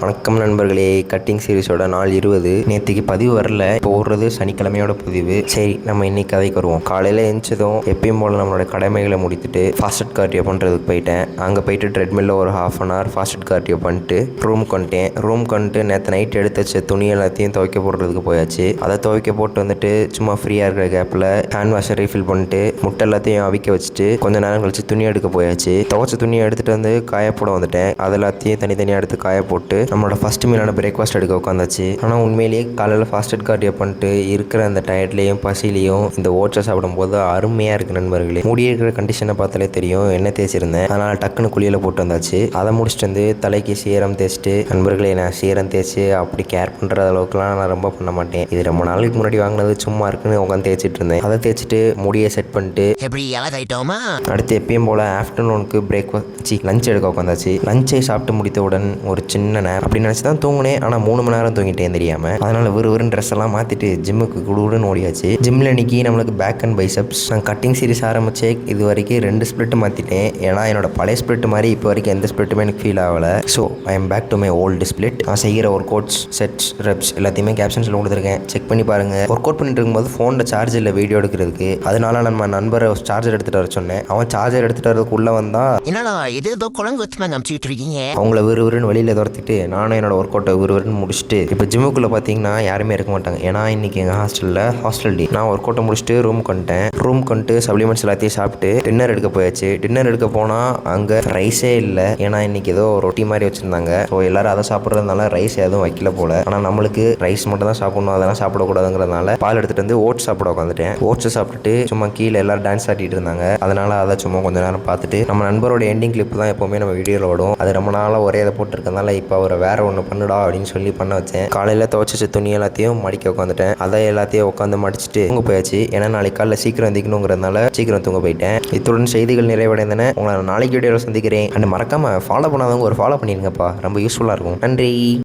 வணக்கம் நண்பர்களே, கட்டிங் சீரிஸோட நாள் 20. நேற்றுக்கு பதிவு வரல, இப்போ ஓடுறது சனிக்கிழமையோட பதிவு. சரி, நம்ம இன்னைக்கு கதைக்கு வருவோம். காலையில் எழுந்ததும் எப்பயும் போல் நம்மளோட கடமைகளை முடித்துட்டு ஃபாஸ்ட் கார்டியோ பண்ணுறதுக்கு போயிட்டேன். அங்கே போயிட்டு ட்ரெட்மில்ல ஒரு ½ ஃபாஸ்ட் கார்டியோ பண்ணிட்டு ரூமுக்கு வந்துட்டு நேற்று நைட் எடுத்து வச்ச துணி எல்லாத்தையும் துவைக்க போடுறதுக்கு போயாச்சு. அதை துவைக்க போட்டு வந்துட்டு சும்மா ஃப்ரீயாக இருக்கிற கேப்பில் ஹேண்ட் வாஷர் ரீஃபில் பண்ணிட்டு முட்டை எல்லாத்தையும் அவிக்க வச்சுட்டு கொஞ்ச நேரம் கழிச்சு துணி எடுக்க போயாச்சு. துவைச்ச துணியை எடுத்துகிட்டு வந்து காயப்போட வந்துட்டேன். அது எல்லாத்தையும் தனித்தனியாக எடுத்து காய போட்டு நம்மளோட ஃபஸ்ட் மீலான பிரேக்ஃபாஸ்ட் எடுக்க உட்காந்தாச்சு. ஆனால் உண்மையிலேயே காலையில் ஃபாஸ்ட் கார்டியோ பண்ணிட்டு இருக்கிற அந்த டயர்ட்லேயும் பசிலையும் இந்த ஓட்ஸை சாப்பிடும்போது அருமையாக இருக்குது நண்பர்களே. முடி இருக்கிற கண்டிஷனை பார்த்தாலே தெரியும் என்ன தேய்ச்சிருந்தேன். அதனால் டக்குன்னு குளியில் போட்டு வந்தாச்சு. அதை முடிச்சுட்டு வந்து தலைக்கு சீரம் தேய்ச்சிட்டு, நண்பர்களே நான் சீரம் தேய்ச்சி அப்படி கேர் பண்ணுற அளவுக்குலாம் நான் ரொம்ப பண்ண மாட்டேன். இது ரொம்ப நாளைக்கு முன்னாடி வாங்கினது, சும்மா இருக்குன்னு உட்காந்து தேய்ச்சிட்டு இருந்தேன். அதை தேய்ச்சிட்டு முடியை செட் பண்ணிட்டு அடுத்து எப்பயும் போல் ஆஃப்டர்நூனுக்கு பிரேக்ஃபாஸ்ட் லஞ்ச் எடுக்க உட்காந்தாச்சு. லஞ்சை சாப்பிட்டு முடித்தவுடன் ஒரு சின்ன நேரம் அப்படி நினச்சி தான் தூங்கினேன். ஆனால் 3 மணி நேரம் தூங்கிட்டேன் தெரியாமல். அதனால் விறுவிறுன்னு ட்ரெஸ் எல்லாம் மாற்றிட்டு ஜிம்முக்கு குடுன்னு ஓடியாச்சு. ஜிம்மில் இன்னைக்கு நம்மளுக்கு பேக் அண்ட் பைசப்ஸ். நான் கட்டிங் சீரிஸ் ஆரம்பிச்சு இது வரைக்கும் 2 ஸ்பிளிட் மாற்றிட்டேன். ஏன்னா என்னோட பழைய ஸ்பிளிட் மாதிரி இப்போ வரைக்கும் எந்த ஸ்பிளிட்டுமே எனக்கு ஃபீல் ஆகலை. So I am back to my old split. நான் செய்கிற ஒர்க் அவுட்ஸ், செட்ஸ், ரெப்ஸ் எல்லாத்தையுமே கேப்ஷன்ஸில் கொடுத்துருக்கேன். செக் பண்ணி பாருங்கள். ஒர்க் அவுட் பண்ணிட்டு இருக்கும்போது ஃபோனில் சார்ஜ் இல்லை வீடியோ எடுக்கிறதுக்கு. அதனால நம்ம நண்பரை சார்ஜர் எடுத்துகிட்டு வர சொன்னேன். அவன் சார்ஜர் எடுத்துகிட்டு வரதுக்குள்ளே வந்தால் என்னடா இது ஏதோ குழம்பு வச்சு அனுப்பிச்சிட்டு இருக்கீங்க. அவங்கள விறுவிறுன்னு வெளியில் துரத்திட்டு நானும் என்னோட ஒர்க் அவுட்டை விறுவிறுன்னு முடிச்சுட்டு இப்போ ஜிம்முக்குள்ளே பார்த்தீங்கன்னா யாருமே இருக்க மாட்டாங்க. ஏன்னா இன்றைக்கி எங்கள் ஹாஸ்டல் டே. நான் ஒர்க் அவுட்டை முடிச்சுட்டு ரூமுக்கு வந்துட்டு சப்ளிமெண்ட்ஸ் எல்லாத்தையும் சாப்பிட்டு டின்னர் எடுக்க போயாச்சு. டின்னர் எடுக்க போனால் அங்கே ரைஸே இல்லை. ஏன்னா இன்றைக்கி ஏதோ ரொட்டி மாதிரி வச்சுருந்தாங்க. ஸோ எல்லோரும் அதை சாப்பிட்றதுனால ரைஸ் எதுவும் வைக்கல போல். ஆனால் நம்மளுக்கு ரைஸ் மட்டும் தான் சாப்பிடணும், அதெல்லாம் சாப்பிடக்கூடாதுங்கிறதுனால பால் எடுத்துகிட்டு வந்து ஓட்ஸ் சாப்பிட உட்காந்துட்டேன். ஓட்ஸை சாப்பிட்டுட்டு சும்மா கீழே எல்லோரும் டான்ஸ் ஆடிட்டு இருந்தாங்க. அதனால் அதை சும்மா கொஞ்சம் நேரம் பார்த்துட்டு நம்ம நண்பரோட எண்டிங் கிளிப் தான் எப்போவுமே நம்ம வீடியோவில் ஓடும். அது ரொம்ப நாளாக ஒரே இதை போட்டிருக்கனால இப்போ அவரை வேறு ஒன்று பண்ணுடா அப்படின்னு சொல்லி பண்ண வச்சேன். காலையில் துவைச்ச துணி எல்லாத்தையும் மடிக்க உட்காந்துட்டேன். அதை எல்லாத்தையும் உட்காந்து மடிச்சுட்டு தூங்க போயாச்சு. ஏன்னா நாளைக்கு காலையில் சீக்கிரம் எந்திக்கணுங்கிறதுனால சீக்கிரம் தூங்க போயிட்டேன். இத்துடன் செய்திகள் நிறைவடைந்தன. உங்களை நாளைக்கு வீடியோவில் சந்திக்கிறேன். அண்ட் மறக்காமல் ஃபாலோ பண்ணாதவங்க ஒரு ஃபாலோ பண்ணிருங்கப்பா, ரொம்ப யூஸ்ஃபுல்லாக இருக்கும். நன்றி.